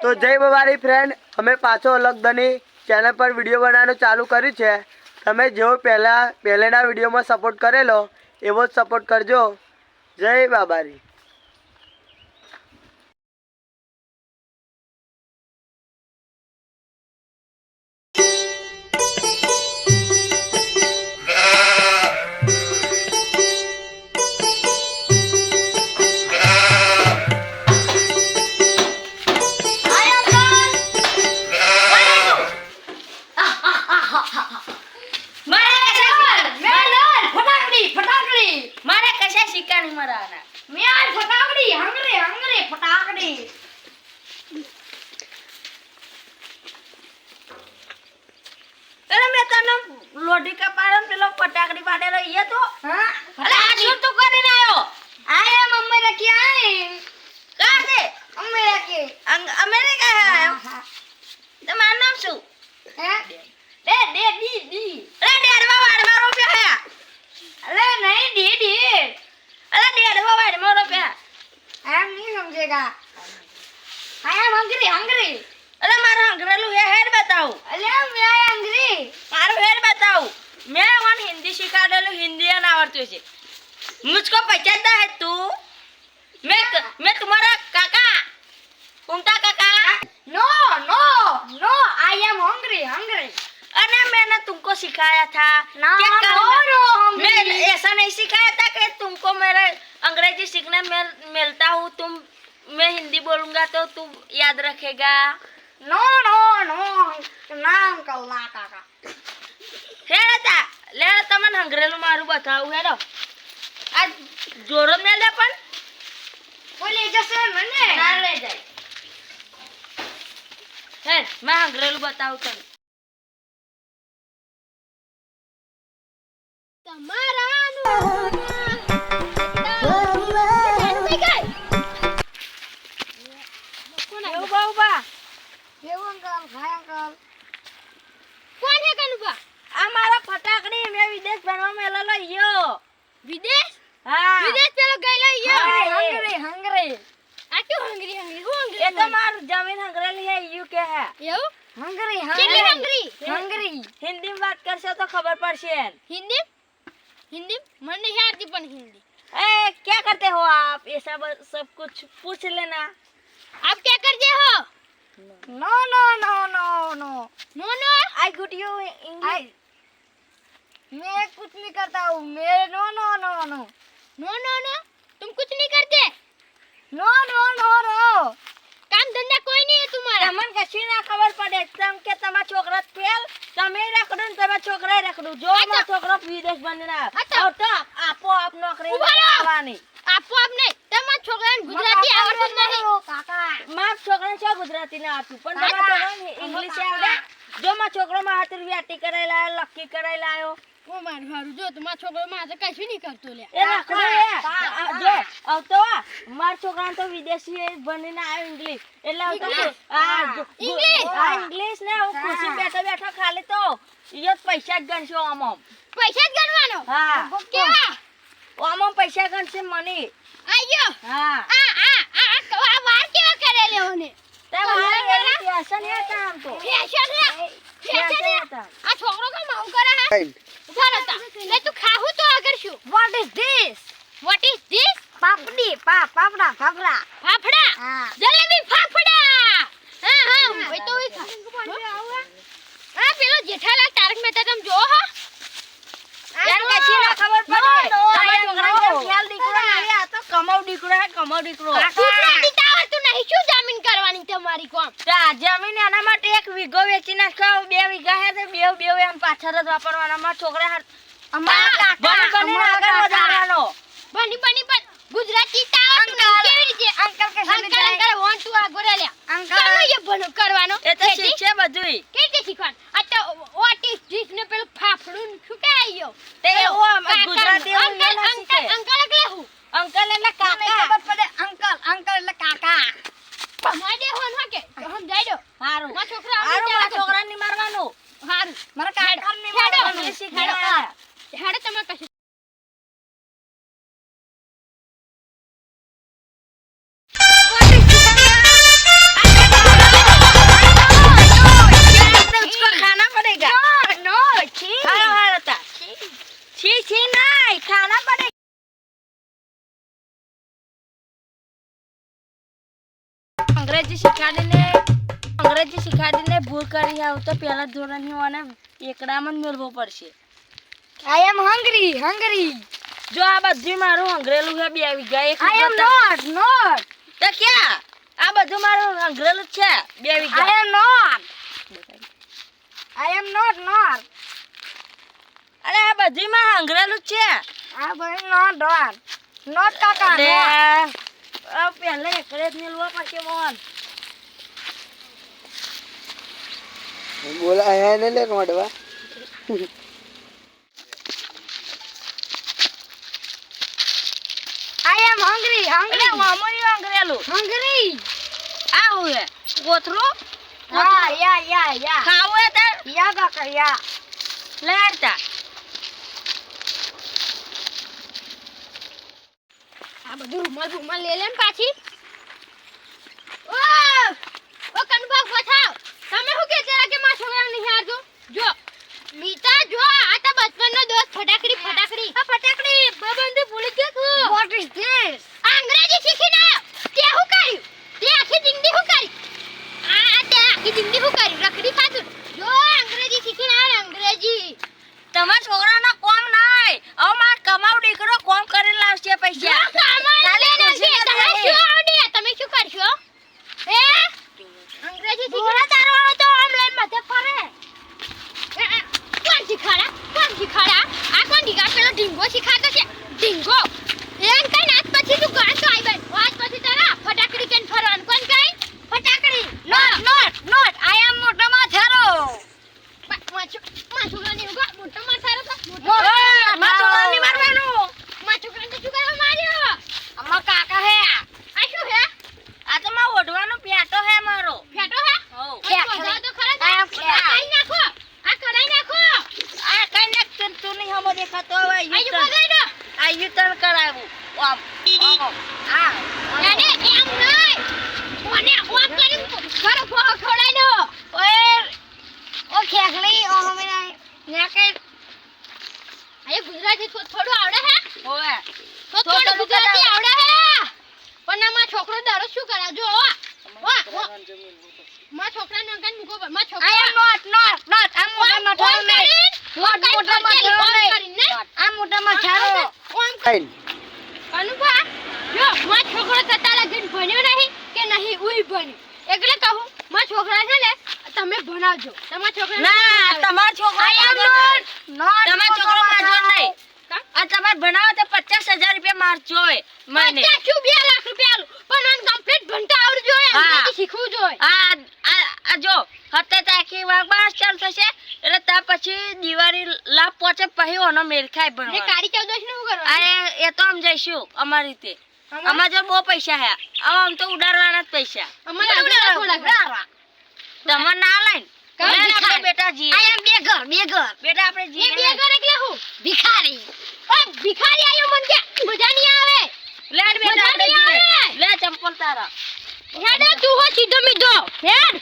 तो जय बाबारी फ्रेंड, हमें पाछो अलग धनी चैनल पर वीडियो बनाने चालू करी है। तमे जो पहलेना वीडियो में सपोर्ट करेलो एवो सपोर्ट करजो। जय बाबारी। लोडी का पारन पेलो फटाकड़ी पाडेलो ये तो हां अरे आ शूट तो કરીને આયો આયા મમ્મી રખી આય કા છે મમ્મી રખી અમેરિકા હે આયો તમારું નામ શું હે દે દે દી દી અરે ડેડવા વાડમાં રૂપિયા હે અરે નહીં દી दी અરે ડેડવા વાડમાં રૂપિયા એમ નહીં સમજેગા આયા હંગરી હંગરી अरे मारा अंग्रेलू है हेड बताओ अरे मैं अंग्री मारो हेड बताओ मैं वन हिंदी सिखा देलू हिंदी ना आवड़ती है मुझको पहचानता है तू मैं तुम्हारा काका कुंता काका no no no I am hungry hungry अरे मैंने तुमको सिखाया था मैं ऐसा नहीं सिखाया था कि तुमको मेरे अंग्रेजी सीखने में मिलता हूँ तुम मैं हिंदी बोलूंगा तो तुम याद रखेगा नो नो नो ना अंकल ना काका हेडता ले तमन हंगरेलू मारू बताऊ हेडो आज जोरो में ले पण बोले जैसे मने ना ले जाए हेड मैं हंगरेलू बताऊ तने તમારા कौन है कनुबा हमारा फटाकड़ी मैं विदेश बनवा में ललो यो विदेश हां विदेश पेलो गइलो यो हंगरी हंगरी आ क्यों हंगरी हंगरी वो हंगरी ये तो मार जमीन हंगरी है यू के है यो हंगरी हंगरी हंगरी हंगरी हिंदी में बात करसे तो खबर पड़से हिंदी हिंदी मन नहीं आती पण हिंदी ए क्या करते हो आप ये सब कुछ पूछ लेना आप क्या करते हो no no no no no no no I good you English मैं कुछ नहीं करता हूँ मैं no no no no no no no तुम कुछ नहीं करते नो नो नो नो काम धंधा कोई नहीं है तुम्हारा मन कशी ना खबर पड़े तम के तमा छोकरा फेल तमे रखडू तमा छोकरा रखडू जो मा छोकरा विदेश बनना और तो आपो आप नौकरी आवानी आपो आप नहीं तमा छोकरा गुजराती आवडતું नहीं काका मार छोकरा છે ગુજરાતી ના આવતું પણ તमा છોકરા ઇંગ્લિશ આવડે જો માં છોકરો માં હાથ વ્યાટી કરાયલા લકી કરાયલા આયો ઓ માર હારું જો તમાર છોકરો માં હાથ કઈ નહીં કરતો લે એ રાખડો એ જો આવતો માર છોકરા તો વિદેશી બનીને આયો ઇંગ્લિશ એટલે આવતો આ ઇંગ્લિશ ને હું ખુશી બેઠો બેઠો ખાલી તો ઈયો પૈસા જ ગણશો આમ પૈસા જ ગણવાનો હા કેવા ઓમો પૈસા ગણશે મને આયો હા આ વાર કેવા કરેલે હોને તે વાર ફેશન હે કામ તો ફેશન હે આ છોકરો કા માઉ કરે હે ઉભારતા લે તું ખાહુ તો આગળ શું what is this પાપડી પાપડા ફાફડા હા જલેબી ફાફડા હા હા ઓય તો ઓય આ પેલો જેઠાલાલ તારક મહેતા તમ જો હો यार कैसी ना खबर पड़े તમારા છોકરાને ખ્યાલ દીકરો નહીં આ તો કમાવ દીકરો હે કમાવ દીકરો ગુજરાતી તાવર તું નહીં શું જમીન કરવાની તમારી કોમ તા જમીન એના માટે એક વીઘો વેચી નાખો બે વીઘા હે તો બે એમ પાછળ જ વાપરવાના માં છોકરા અમારા કાકા બની આગળ વધારવાનો બની પણ ગુજરાતી તાવર તું કેવી રીતે અંકલ કે અંકલ વોન્ટ ટુ આગળ લે અંકલ એ ભણો કરવાનો એ તો શીખે બધુંય કે શીખવાનું આ તો what is this ને પેલું ફાફડું શું કે આયો તે ઓ ગુજરાતી અંકલ એટલે હું અંકલ એટલે કાકા ખબર પડે અંકલ એટલે કાકા પમાડે હોન હકે હમ જાઈ દો હારું માં છોકરા ની મારવાનું હારું મારા કાકા ને મારવાનું શીખાડો હેડો તમે કશું નહીં ખાના પડે અંગ્રેજી શીખાડીને ભૂલ કરી આવ તો પહેલા ધોરણની ઓને એકડામાં જ મેળવો પડશે આઈ એમ હંગરી જો આ બધું મારું હંગરેલું છે 2 વીઘા એક આઈ એમ વીઘા નોટ તો ક્યાં આ બધું મારું હંગરેલું જ છે 2 વીઘા આઈ એમ નોટ અરે આ બધું માં હંગરેલું જ છે આ ભાઈ નોટ કાકા લે not. આ પહેલા એકડે જ મેળવો પડશે મોહન બોલા અહીંયા ને લે મોડવા I am hungry. એટલે મામોની હંગરેલું આ હું હે ગોથરું Yeah. ખાવું હે તાર Yeah, કાકા, yeah. લે હેડતા આ બધું રૂમાલ લે લે ને પાછી. ઓ કનભા ગોથાવ તમે શું કે જરા કે માં છોકરા નહીં હાજો જો મીતા જો આ તો બચપનનો દોસ્ત ફટાકડી આ ફટાકડી બંદૂક ભૂલી ગયો તું What is this? આ અંગ્રેજી શીખીને તે શું કર્યું તે આખી જિંદગી શું કરી તે આખી જિંદગી શું કરી રખડી પાછું જો અંગ્રેજી શીખીને આ અંગ્રેજી તમારા છોકરાના કોમ નાય હવે માર કમાવ દીકરો કોમ કરીને લાવશે પૈસા તમે શું કરશો હે અંગ્રેજી શીખીને તારો આવે તો આમ લઈને માથે ફરે કોણ શીખાડા આ કોણ ઢીંગા પેલો ઢીંગો શીખાતો છે ઢીંગો એમ કઈ નાચ પછી તું ગાન તો આઈ બેન આજ પછી તારા ફટાકડી કેન ફરવાનું કોણ કઈ ફટાકડી નોટ આઈ એમ મોટો માથારો માં છોકરાની ઉગા મોટો માથારો માં છોકરાની મારવાનું માં છોકરાને શું કરવા માર્યો અમાર કાકા હે આ શું હે આ તો માં ઓઢવાનો પેટો હે મારો પેટો હે હો તો ખરા કઈ નાખો આ કરાઈ નાખો આ કઈ નાખ તું નહીં હમો દેખાતો હવે આ યુટર્ન કરાવું આમ આ અને એમ નહીં ઓને ઓમ કરીને ઘર ખોડાઈ દો ઓય ઓ ખેખલી ઓ હમે ના કે આ ગુજરાતી થોડું આવડે હે ઓય થોડું ગુજરાતી આવડે હે પણ આમાં છોકરો દરરોજ શું કરે જો વાહ માં છોકરાને અંકન મૂકો માં છોકરા આઈ એમ નોટ આમ મોટો મઠારો નહીં આ મોટો મઠારો ખાઈને અનુભા જો માં છોકરો તતા લગીન ભણ્યો નહીં કે નહીં ઉઈ ભણ્યો એટલે કહું માં છોકરા છે ને તમે ભણાવજો તમારા છોકરા ના તમારા છોકરા આઈ એમ નોટ તમારા છોકરો મારજો નહીં આ તમાર ભણાવો તો 50,000 રૂપિયા મારજો હોય મહિને 2 લાખ રૂપિયા પણ આન કમ્પ્લીટ ભણતા આવડવું જોઈએ અંગ્રેજી શીખવું જોઈએ આ જો હતે તાકી વાગબાર ચાલ થશે એટલે તા પછી દિવાળી લાભ પહોંચે પછી ઓનો મેર ખાય ભણવા ને કાળી 14 નું શું કરવાનું એ તો આમ જઈશું અમારી રીતે અમાર જો બહુ પૈસા હે આમ તો ઉડાડવાના જ પૈસા અમાર ઉડાડવા તમાર ના લાઈન આપણે બેટા જી આઈ એમ બેઘર બેટા આપણે જી એ બેઘર એટલે હું ભિખારી ઓય ભિખારી આયો મન કે મજા નહીં આવે લેડ બેટા આપણે જી લે ચંપલ તારા હેડ તું હો સીધો મીધો હેડ